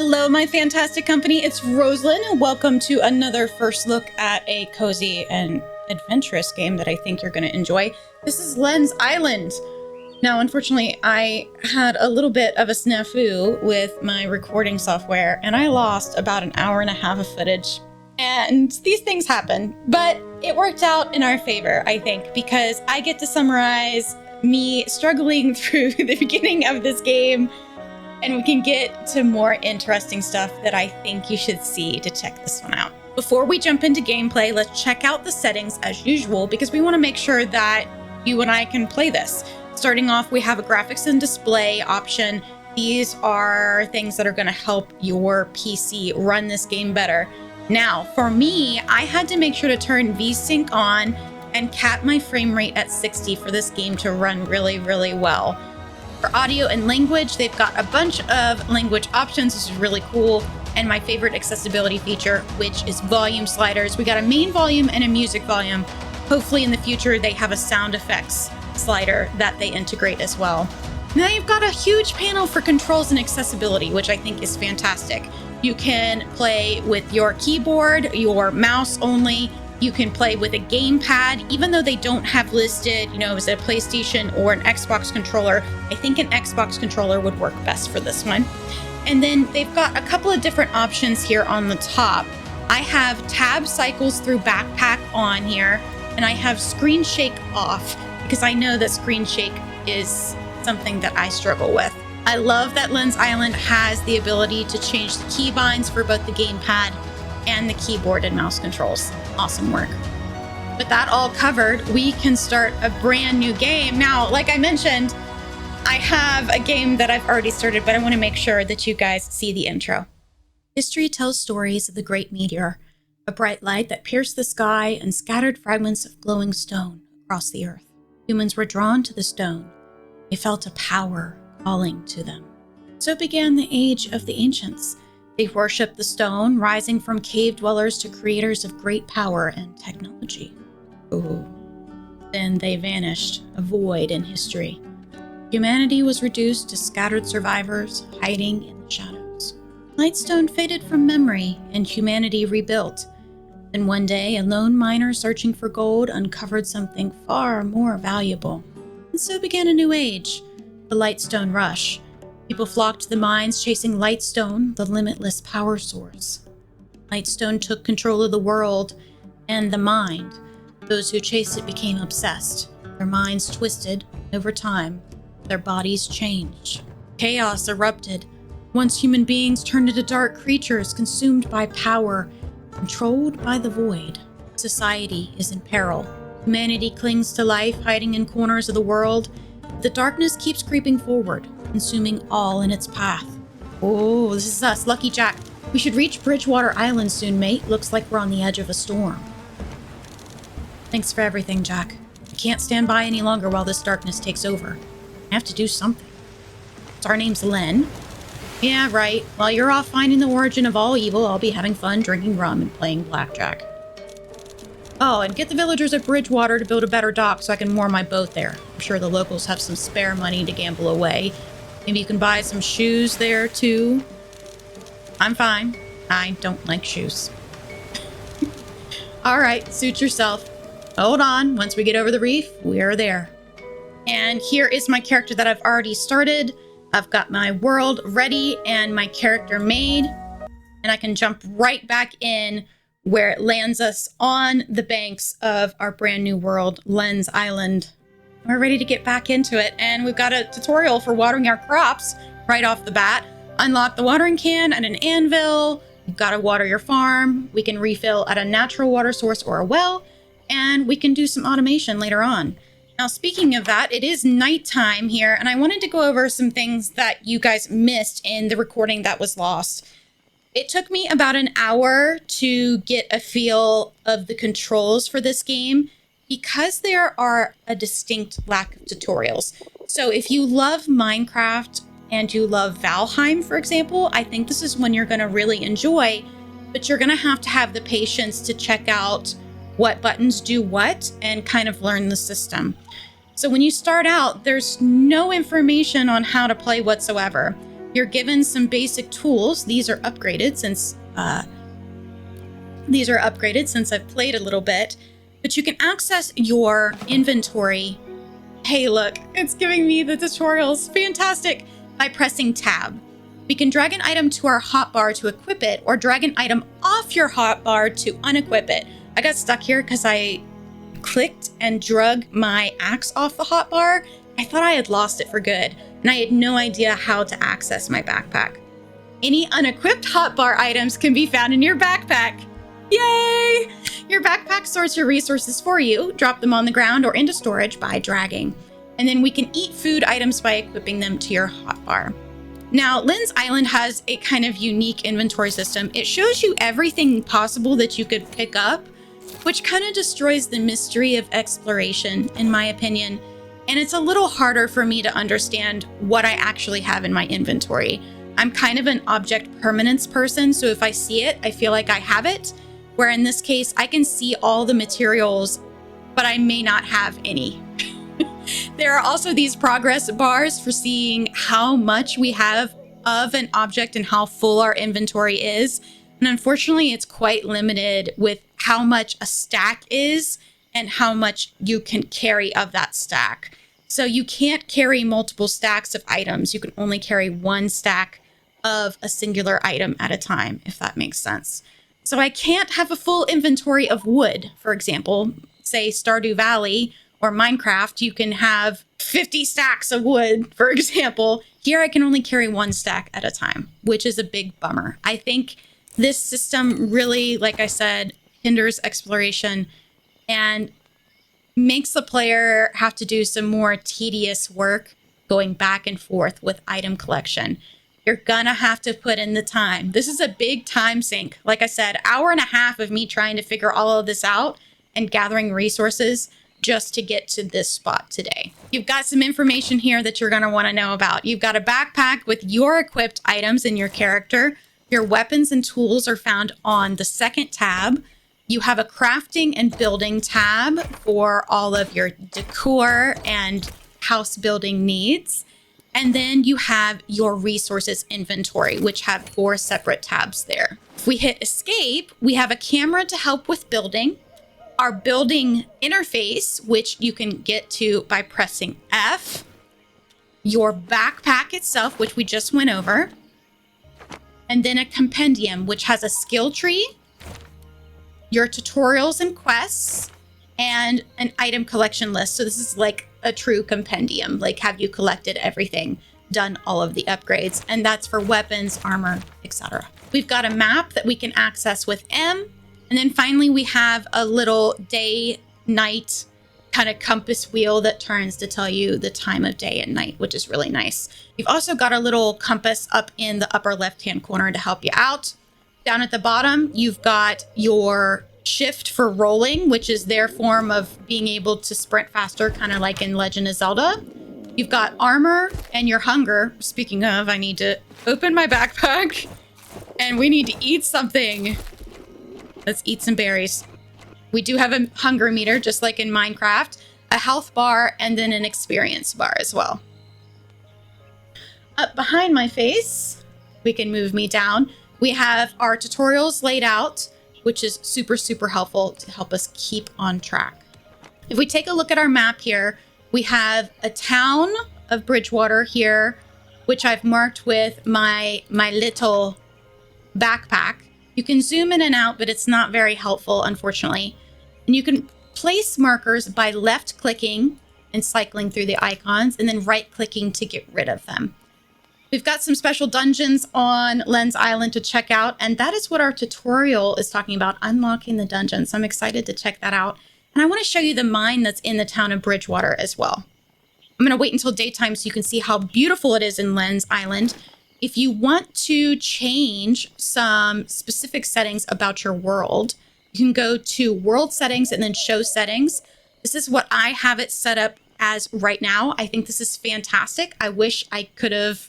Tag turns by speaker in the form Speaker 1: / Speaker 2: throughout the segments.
Speaker 1: Hello, my fantastic company. It's Rosealyn, and welcome to another first look at a cozy and adventurous game that I think you're going to enjoy. This is Lens Island. Now, unfortunately, I had a little bit of a snafu with my recording software, and I lost about an hour and a half of footage. And these things happen, but it worked out in our favor, I think, because I get to summarize me struggling through the beginning of this game, and we can get to more interesting stuff that I think you should see to check this one out. Before we jump into gameplay, let's check out the settings as usual, because we want to make sure that you and I can play this. Starting off, we have a graphics and display option. These are things that are going to help your PC run this game better. Now, for me, I had to make sure to turn VSync on and cap my frame rate at 60 for this game to run really, really well. For audio and language, they've got a bunch of language options. This is really cool. And my favorite accessibility feature, which is volume sliders. We got a main volume and a music volume. Hopefully in the future, they have a sound effects slider that they integrate as well. Now you've got a huge panel for controls and accessibility, which I think is fantastic. You can play with your keyboard, your mouse only. You can play with a gamepad, even though they don't have listed, is it a PlayStation or an Xbox controller? I think an Xbox controller would work best for this one. And then they've got a couple of different options here on the top. I have tab cycles through backpack on here, and I have screen shake off, because I know that screen shake is something that I struggle with. I love that Lens Island has the ability to change the keybinds for both the gamepad and the keyboard and mouse controls. Awesome work. With that all covered, we can start a brand new game. Now, like I mentioned, I have a game that I've already started, but I want to make sure that you guys see the intro. History tells stories of the Great Meteor, a bright light that pierced the sky and scattered fragments of glowing stone across the earth. Humans were drawn to the stone. They felt a power calling to them. So began the age of the ancients. They worshipped the stone, rising from cave dwellers to creators of great power and technology. Ooh. Then they vanished, a void in history. Humanity was reduced to scattered survivors, hiding in the shadows. Lightstone faded from memory, and humanity rebuilt. Then one day, a lone miner searching for gold uncovered something far more valuable. And so began a new age, the Lightstone Rush. People flocked to the mines chasing Lightstone, the limitless power source. Lightstone took control of the world and the mind. Those who chased it became obsessed. Their minds twisted over time. Their bodies changed. Chaos erupted. Once human beings turned into dark creatures consumed by power, controlled by the void. Society is in peril. Humanity clings to life, hiding in corners of the world. The darkness keeps creeping forward, consuming all in its path. Oh, this is us, Lucky Jack. We should reach Bridgewater Island soon, mate. Looks like we're on the edge of a storm. Thanks for everything, Jack. I can't stand by any longer while this darkness takes over. I have to do something. So our name's Len. Yeah, right. While you're off finding the origin of all evil, I'll be having fun drinking rum and playing blackjack. Oh, and get the villagers at Bridgewater to build a better dock so I can moor my boat there. I'm sure the locals have some spare money to gamble away. Maybe you can buy some shoes there, too. I'm fine. I don't like shoes. All right, suit yourself. Hold on. Once we get over the reef, we're there. And here is my character that I've already started. I've got my world ready and my character made. And I can jump right back in where it lands us on the banks of our brand new world, Lens Island. We're ready to get back into it, and we've got a tutorial for watering our crops right off the bat. Unlock the watering can and an anvil. You've got to water your farm. We can refill at a natural water source or a well, and we can do some automation later on. Now, speaking of that, it is nighttime here, and I wanted to go over some things that you guys missed in the recording that was lost. It took me about an hour to get a feel of the controls for this game because there are a distinct lack of tutorials. So if you love Minecraft and you love Valheim, for example, I think this is one you're going to really enjoy, but you're going to have the patience to check out what buttons do what and kind of learn the system. So when you start out, there's no information on how to play whatsoever. You're given some basic tools. These are upgraded since I've played a little bit, but you can access your inventory. Hey, look, it's giving me the tutorials. Fantastic. By pressing tab. We can drag an item to our hotbar to equip it, or drag an item off your hotbar to unequip it. I got stuck here because I clicked and drug my axe off the hotbar. I thought I had lost it for good, and I had no idea how to access my backpack. Any unequipped hotbar items can be found in your backpack. Yay! Your backpack stores your resources for you. Drop them on the ground or into storage by dragging. And then we can eat food items by equipping them to your hotbar. Now, Len's Island has a kind of unique inventory system. It shows you everything possible that you could pick up, which kind of destroys the mystery of exploration, in my opinion. And it's a little harder for me to understand what I actually have in my inventory. I'm kind of an object permanence person, so if I see it, I feel like I have it. Where in this case, I can see all the materials, but I may not have any. There are also these progress bars for seeing how much we have of an object and how full our inventory is. And unfortunately, it's quite limited with how much a stack is and how much you can carry of that stack. So you can't carry multiple stacks of items. You can only carry one stack of a singular item at a time, if that makes sense. So I can't have a full inventory of wood, for example. Say Stardew Valley or Minecraft, you can have 50 stacks of wood, for example. Here I can only carry one stack at a time, which is a big bummer. I think this system really, like I said, hinders exploration and makes the player have to do some more tedious work going back and forth with item collection. You're gonna have to put in the time. This is a big time sink. Like I said, hour and a half of me trying to figure all of this out and gathering resources just to get to this spot today. You've got some information here that you're gonna wanna know about. You've got a backpack with your equipped items in your character. Your weapons and tools are found on the second tab. You have a crafting and building tab for all of your decor and house building needs. And then you have your resources inventory, which have 4 separate tabs there. If we hit escape, we have a camera to help with building, our building interface, which you can get to by pressing F, your backpack itself, which we just went over, and then a compendium, which has a skill tree, your tutorials and quests, and an item collection list. So this is like a true compendium, like have you collected everything, done all of the upgrades, and that's for weapons, armor, etc. We've got a map that we can access with M, and then finally we have a little day, night kind of compass wheel that turns to tell you the time of day and night, which is really nice. You've also got a little compass up in the upper left-hand corner to help you out. Down at the bottom, you've got your shift for rolling, which is their form of being able to sprint faster, kind of like in Legend of Zelda. You've got armor and your hunger. Speaking of, I need to open my backpack and we need to eat something. Let's eat some berries. We do have a hunger meter, just like in Minecraft, a health bar, and then an experience bar as well. Up behind my face, we can move me down. We have our tutorials laid out, which is super, super helpful to help us keep on track. If we take a look at our map here, we have a town of Bridgewater here, which I've marked with my little backpack. You can zoom in and out, but it's not very helpful, unfortunately. And you can place markers by left clicking and cycling through the icons, and then right clicking to get rid of them. We've got some special dungeons on Len's Island to check out, and that is what our tutorial is talking about, unlocking the dungeons. So I'm excited to check that out. And I want to show you the mine that's in the town of Bridgewater as well. I'm going to wait until daytime so you can see how beautiful it is in Len's Island. If you want to change some specific settings about your world, you can go to world settings and then show settings. This is what I have it set up as right now. I think this is fantastic. I wish I could have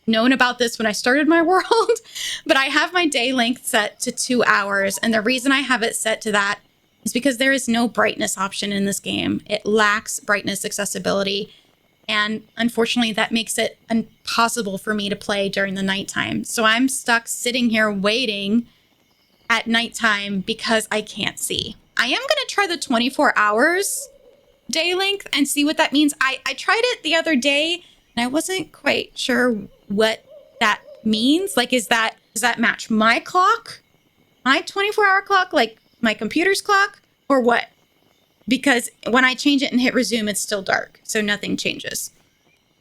Speaker 1: known about this when I started my world, but I have my day length set to 2 hours. And the reason I have it set to that is because there is no brightness option in this game. It lacks brightness accessibility. And unfortunately, that makes it impossible for me to play during the nighttime. So I'm stuck sitting here waiting at nighttime because I can't see. I am going to try the 24 hours day length and see what that means. I tried it the other day and I wasn't quite sure what that means. Like, does that match my clock? My 24-hour clock, like my computer's clock, or what? Because when I change it and hit resume, it's still dark, so nothing changes.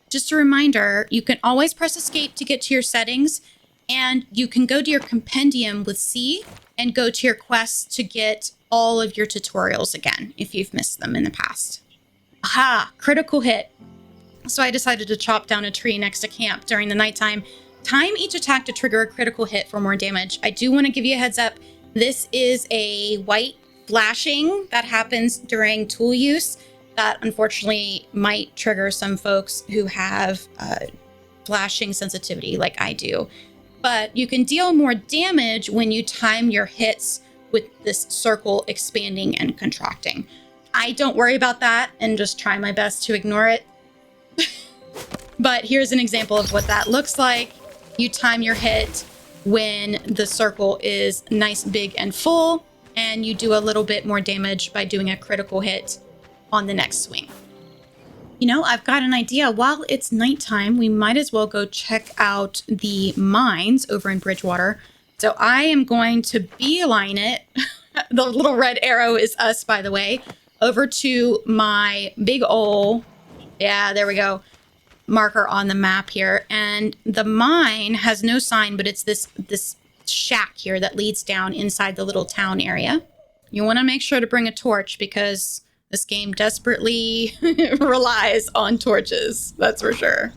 Speaker 1: Just a reminder, you can always press escape to get to your settings, and you can go to your compendium with C and go to your quests to get all of your tutorials again if you've missed them in the past. Aha, critical hit. So I decided to chop down a tree next to camp during the nighttime. Time each attack to trigger a critical hit for more damage. I do want to give you a heads up. This is a white flashing that happens during tool use that unfortunately might trigger some folks who have flashing sensitivity like I do. But you can deal more damage when you time your hits with this circle expanding and contracting. I don't worry about that and just try my best to ignore it. But here's an example of what that looks like. You time your hit when the circle is nice, big, and full, and you do a little bit more damage by doing a critical hit on the next swing. You know, I've got an idea. While it's nighttime, we might as well go check out the mines over in Bridgewater. So I am going to beeline it. The little red arrow is us, by the way, over to my big ol', yeah, there we go, marker on the map here. And the mine has no sign, but it's this shack here that leads down inside the little town area. You want to make sure to bring a torch because this game desperately relies on torches. That's for sure.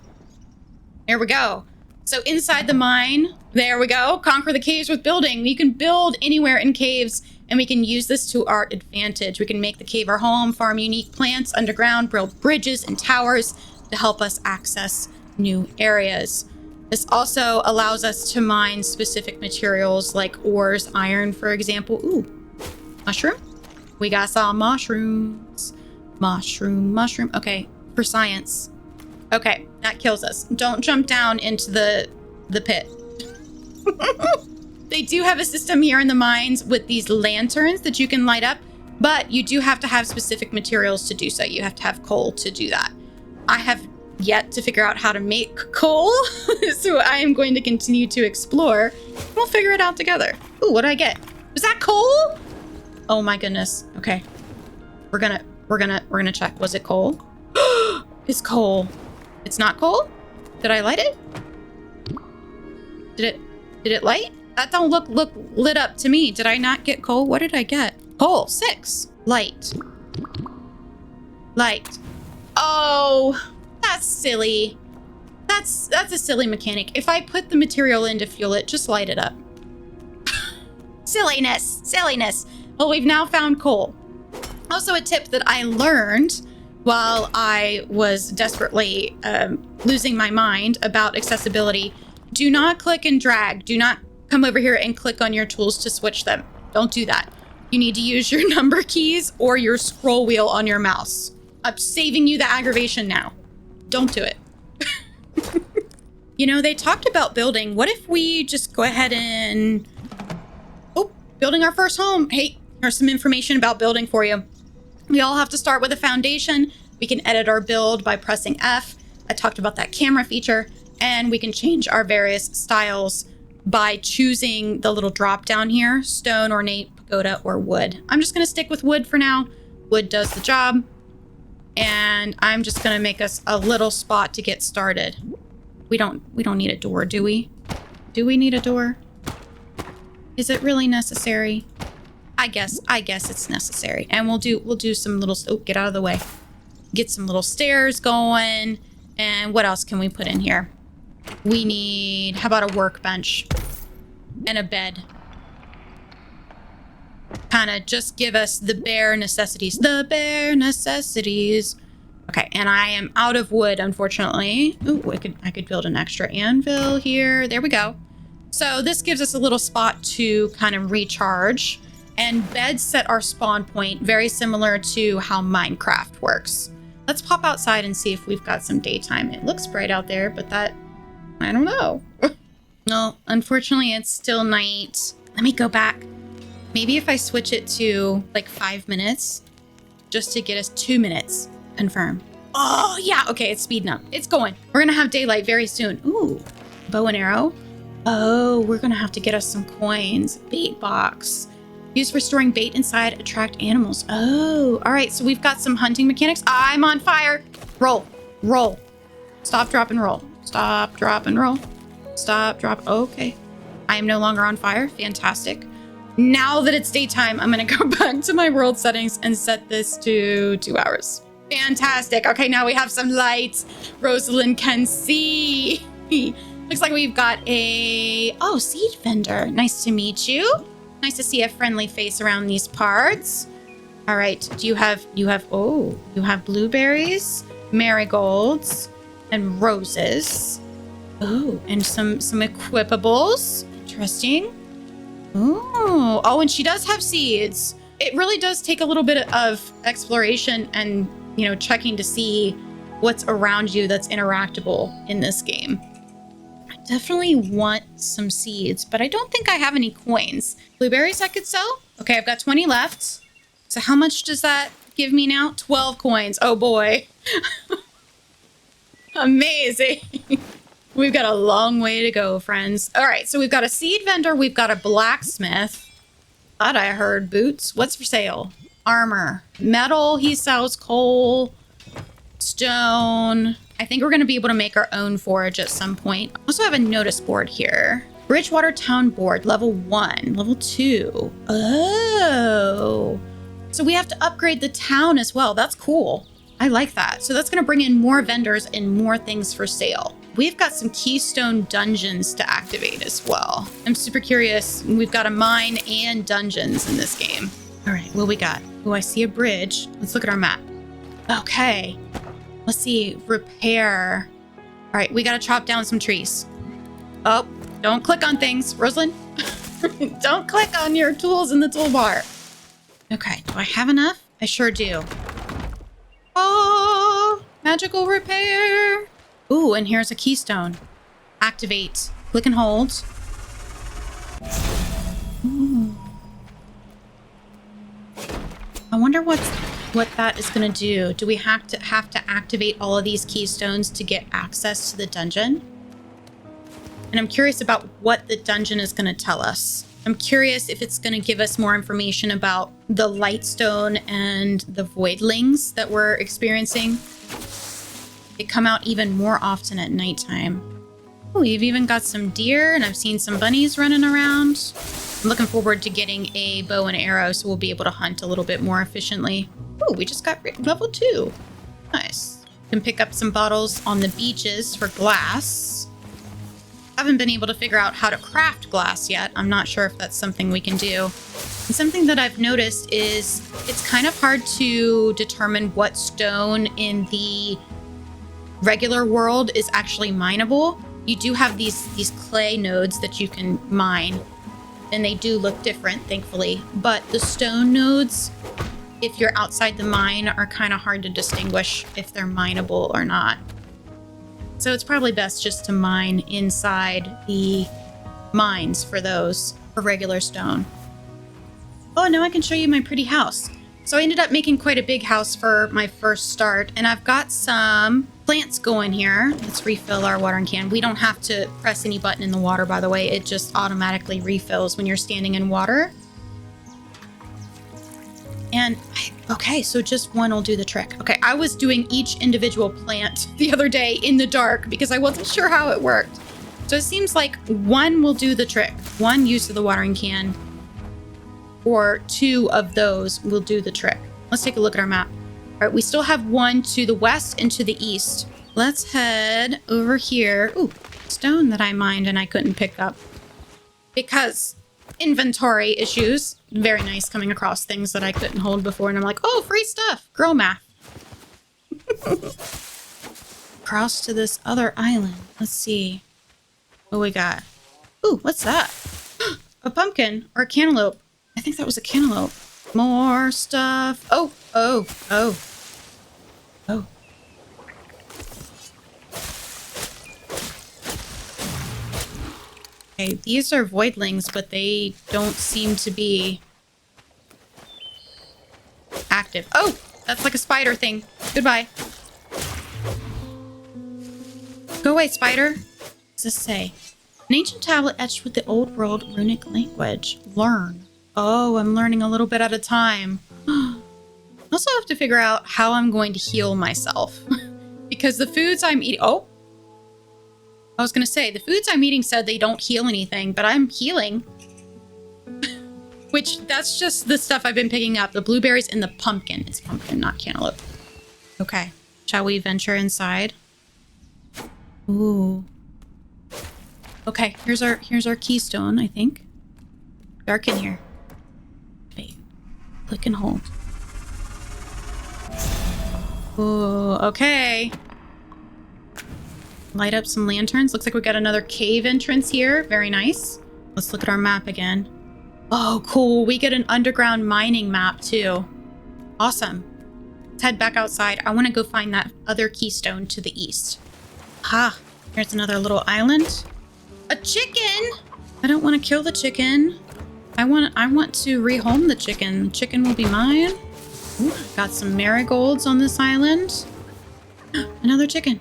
Speaker 1: Here we go. So inside the mine, there we go. Conquer the caves with building. You can build anywhere in caves, and we can use this to our advantage. We can make the cave our home, farm unique plants underground, build bridges and towers to help us access new areas. This also allows us to mine specific materials like ores, iron, for example. Ooh, mushroom. We got some mushrooms. Mushroom. Okay, for science. Okay, that kills us. Don't jump down into the pit. They do have a system here in the mines with these lanterns that you can light up, but you do have to have specific materials to do so. You have to have coal to do that. I have yet to figure out how to make coal, so I am going to continue to explore. We'll figure it out together. Ooh, what did I get? Was that coal? Oh my goodness. Okay. We're gonna check. Was it coal? It's coal. It's not coal? Did I light it? Did it light? That don't look lit up to me. Did I not get coal? What did I get? Coal, 6. Light. Oh, that's silly. That's a silly mechanic. If I put the material in to fuel it, just light it up. Silliness. Well, we've now found coal. Also, a tip that I learned while I was desperately losing my mind about accessibility. Do not click and drag. Do not come over here and click on your tools to switch them. Don't do that. You need to use your number keys or your scroll wheel on your mouse. I'm saving you the aggravation now. Don't do it. You know, they talked about building. What if we just go ahead and... Oh, building our first home. Hey, here's some information about building for you. We all have to start with a foundation. We can edit our build by pressing F. I talked about that camera feature. And we can change our various styles by choosing the little drop down here. Stone, ornate, pagoda, or wood. I'm just going to stick with wood for now. Wood does the job. And I'm just going to make us a little spot to get started. We don't need a door, do we? Do we need a door? Is it really necessary? I guess it's necessary. And we'll do some little, oh, get out of the way. Get some little stairs going. And what else can we put in here? We need, how about a workbench and a bed? Kind of just give us the bare necessities. The bare necessities. Okay, and I am out of wood, unfortunately. Ooh, I could build an extra anvil here. There we go. So this gives us a little spot to kind of recharge. And beds set our spawn point, very similar to how Minecraft works. Let's pop outside and see if we've got some daytime. It looks bright out there, but that, I don't know. No, unfortunately, it's still night. Let me go back. Maybe if I switch it to like 5 minutes, just to get us 2 minutes. Confirm. Oh, yeah. Okay, it's speeding up. It's going. We're going to have daylight very soon. Ooh, bow and arrow. Oh, we're going to have to get us some coins. Bait box. Used for storing bait inside, attract animals. Oh, all right. So we've got some hunting mechanics. I'm on fire. Roll. Roll. Stop, drop, and roll. Stop, drop, and roll. Stop, drop. Okay. I am no longer on fire. Fantastic. Now that it's daytime, I'm going to go back to my world settings and set this to 2 hours. Fantastic. Okay, now we have some lights. Rosealyn can see. Looks like we've got a... Oh, seed vendor. Nice to meet you. Nice to see a friendly face around these parts. All right. Do you have... You have blueberries, marigolds, and roses. Oh, and some equipables. Interesting. Ooh. Oh, and she does have seeds. It really does take a little bit of exploration and, you know, checking to see what's around you that's interactable in this game. I definitely want some seeds, but I don't think I have any coins. Blueberries I could sell. Okay, I've got 20 left. So how much does that give me now? 12 coins. Oh boy. Amazing. We've got a long way to go, friends. All right, so we've got a seed vendor. We've got a blacksmith. Thought I heard boots. What's for sale? Armor. Metal, he sells coal. Stone. I think we're going to be able to make our own forage at some point. Also have a notice board here. Bridgewater Town Board, level 1. Level 2. Oh. So we have to upgrade the town as well. That's cool. I like that. So that's going to bring in more vendors and more things for sale. We've got some keystone dungeons to activate as well. I'm super curious. We've got a mine and dungeons in this game. All right, what we got? Oh, I see a bridge. Let's look at our map. Okay. Let's see. Repair. All right, we got to chop down some trees. Oh, don't click on things. Rosealyn, don't click on your tools in the toolbar. Okay, do I have enough? I sure do. Oh, magical repair. Ooh, and here's a keystone. Activate. Click and hold. Ooh. I wonder what that is going to do. Do we have to activate all of these keystones to get access to the dungeon? And I'm curious about what the dungeon is going to tell us. I'm curious if it's going to give us more information about the lightstone and the voidlings that we're experiencing. They come out even more often at nighttime. Oh, we've even got some deer, and I've seen some bunnies running around. I'm looking forward to getting a bow and arrow, so we'll be able to hunt a little bit more efficiently. Oh, we just got level 2. Nice. Can pick up some bottles on the beaches for glass. Haven't been able to figure out how to craft glass yet. I'm not sure if that's something we can do. And something that I've noticed is it's kind of hard to determine what stone in the regular world is actually mineable. You do have these clay nodes that you can mine, and they do look different, thankfully. But the stone nodes, if you're outside the mine, are kind of hard to distinguish if they're mineable or not. So it's probably best just to mine inside the mines for those, for regular stone. Oh, now I can show you my pretty house. So I ended up making quite a big house for my first start, and I've got some plants going here. Let's refill our watering can. We don't have to press any button in the water, by the way. It just automatically refills when you're standing in water. And, okay, so just one will do the trick. Okay, I was doing each individual plant the other day in the dark because I wasn't sure how it worked. So it seems like one will do the trick. One use of the watering can, or 2 of those will do the trick. Let's take a look at our map. All right, we still have one to the west and to the east. Let's head over here. Ooh, stone that I mined and I couldn't pick up because inventory issues. Very nice coming across things that I couldn't hold before, and I'm like, oh, free stuff. Girl math. Cross to this other island. Let's see what we got. Ooh, what's that? A pumpkin or a cantaloupe. I think that was a cantaloupe. More stuff. Oh. Okay, these are voidlings, but they don't seem to be active. Oh, that's like a spider thing. Goodbye. Go away, spider. What does this say? An ancient tablet etched with the old world runic language. Learn. Oh, I'm learning a little bit at a time. I also have to figure out how I'm going to heal myself. Because the foods I'm eating... Oh! I was going to say, the foods I'm eating said they don't heal anything, but I'm healing. Which, that's just the stuff I've been picking up. The blueberries and the pumpkin. It's pumpkin, not cantaloupe. Okay. Shall we venture inside? Ooh. Okay, here's our keystone, I think. Dark in here. Wait. Click and hold. Ooh, okay. Light up some lanterns. Looks like we got another cave entrance here. Very nice. Let's look at our map again. Oh, cool. We get an underground mining map, too. Awesome. Let's head back outside. I want to go find that other keystone to the east. Ha! Here's another little island. A chicken! I don't want to kill the chicken. I want to rehome the chicken. The chicken will be mine. Ooh, got some marigolds on this island. Another chicken.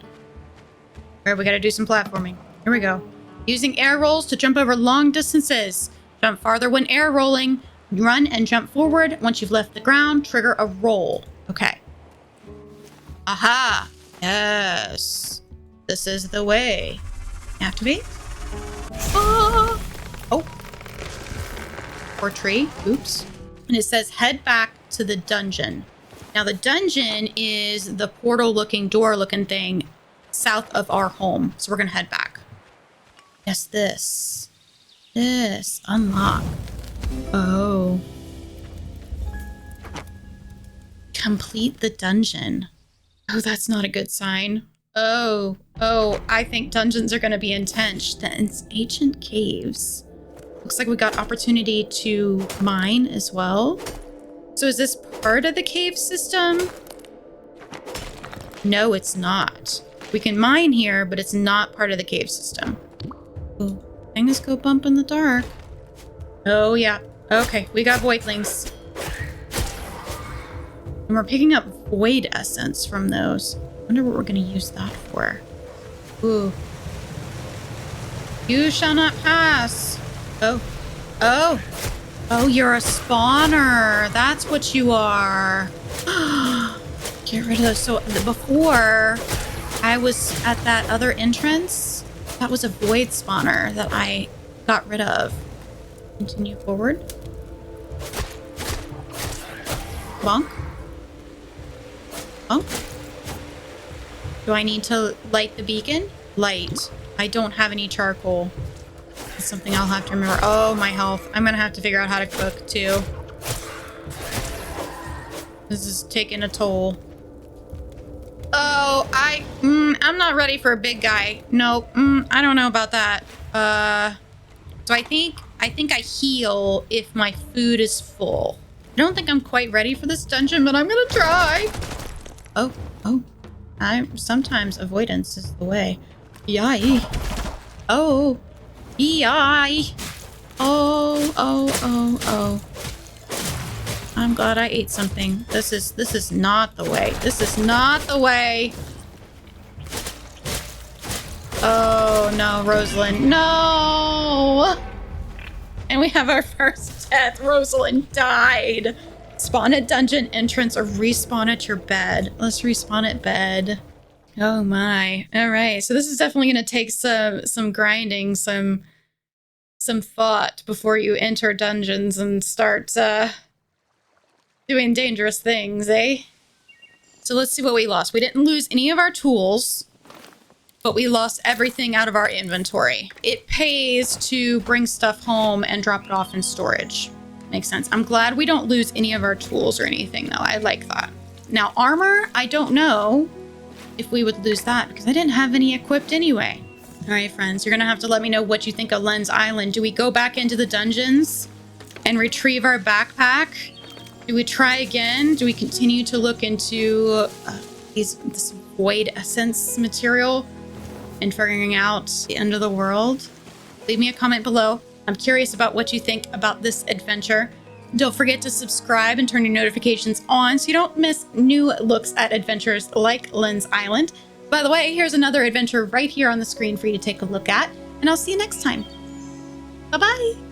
Speaker 1: All right, we got to do some platforming. Here we go. Using air rolls to jump over long distances. Jump farther when air rolling. Run and jump forward. Once you've left the ground, trigger a roll. Okay. Aha. Yes. This is the way. Activate. Oh. Or tree. Oops. And it says head back to the dungeon. Now the dungeon is the portal looking door looking thing south of our home. So we're going to head back. Yes, this. Unlock. Oh. Complete the dungeon. Oh, that's not a good sign. Oh, I think dungeons are going to be intense. It's ancient caves. Looks like we got opportunity to mine as well. So is this part of the cave system? No, it's not. We can mine here, but it's not part of the cave system. Ooh, things go bump in the dark. Oh, yeah. Okay, we got voidlings. And we're picking up void essence from those. Wonder what we're going to use that for. Ooh. You shall not pass. Oh, you're a spawner. That's what you are. Get rid of those. So before I was at that other entrance, that was a void spawner that I got rid of. Continue forward. Bonk. Bonk. Do I need to light the beacon? Light. I don't have any charcoal. That's something I'll have to remember. Oh, my health. I'm gonna have to figure out how to cook, too. This is taking a toll. Oh, I'm not ready for a big guy. Nope. I don't know about that. So I think I heal if my food is full. I don't think I'm quite ready for this dungeon, but I'm gonna try. Oh. Sometimes avoidance is the way. Yay. Oh. Yay. Oh. I'm glad I ate something. This is not the way. This is not the way. Oh no, Rosealyn. No! And we have our first death. Rosealyn died. Spawn at dungeon entrance or respawn at your bed. Let's respawn at bed. Oh my. All right. So this is definitely going to take some grinding, some thought before you enter dungeons and start doing dangerous things, eh? So let's see what we lost. We didn't lose any of our tools, but we lost everything out of our inventory. It pays to bring stuff home and drop it off in storage. Makes sense. I'm glad we don't lose any of our tools or anything, though. I like that. Now, armor, I don't know if we would lose that because I didn't have any equipped anyway. All right, friends, you're going to have to let me know what you think of Len's Island. Do we go back into the dungeons and retrieve our backpack? Do we try again? Do we continue to look into this void essence material and figuring out the end of the world? Leave me a comment below. I'm curious about what you think about this adventure. Don't forget to subscribe and turn your notifications on so you don't miss new looks at adventures like Len's Island. By the way, here's another adventure right here on the screen for you to take a look at, and I'll see you next time. Bye-bye!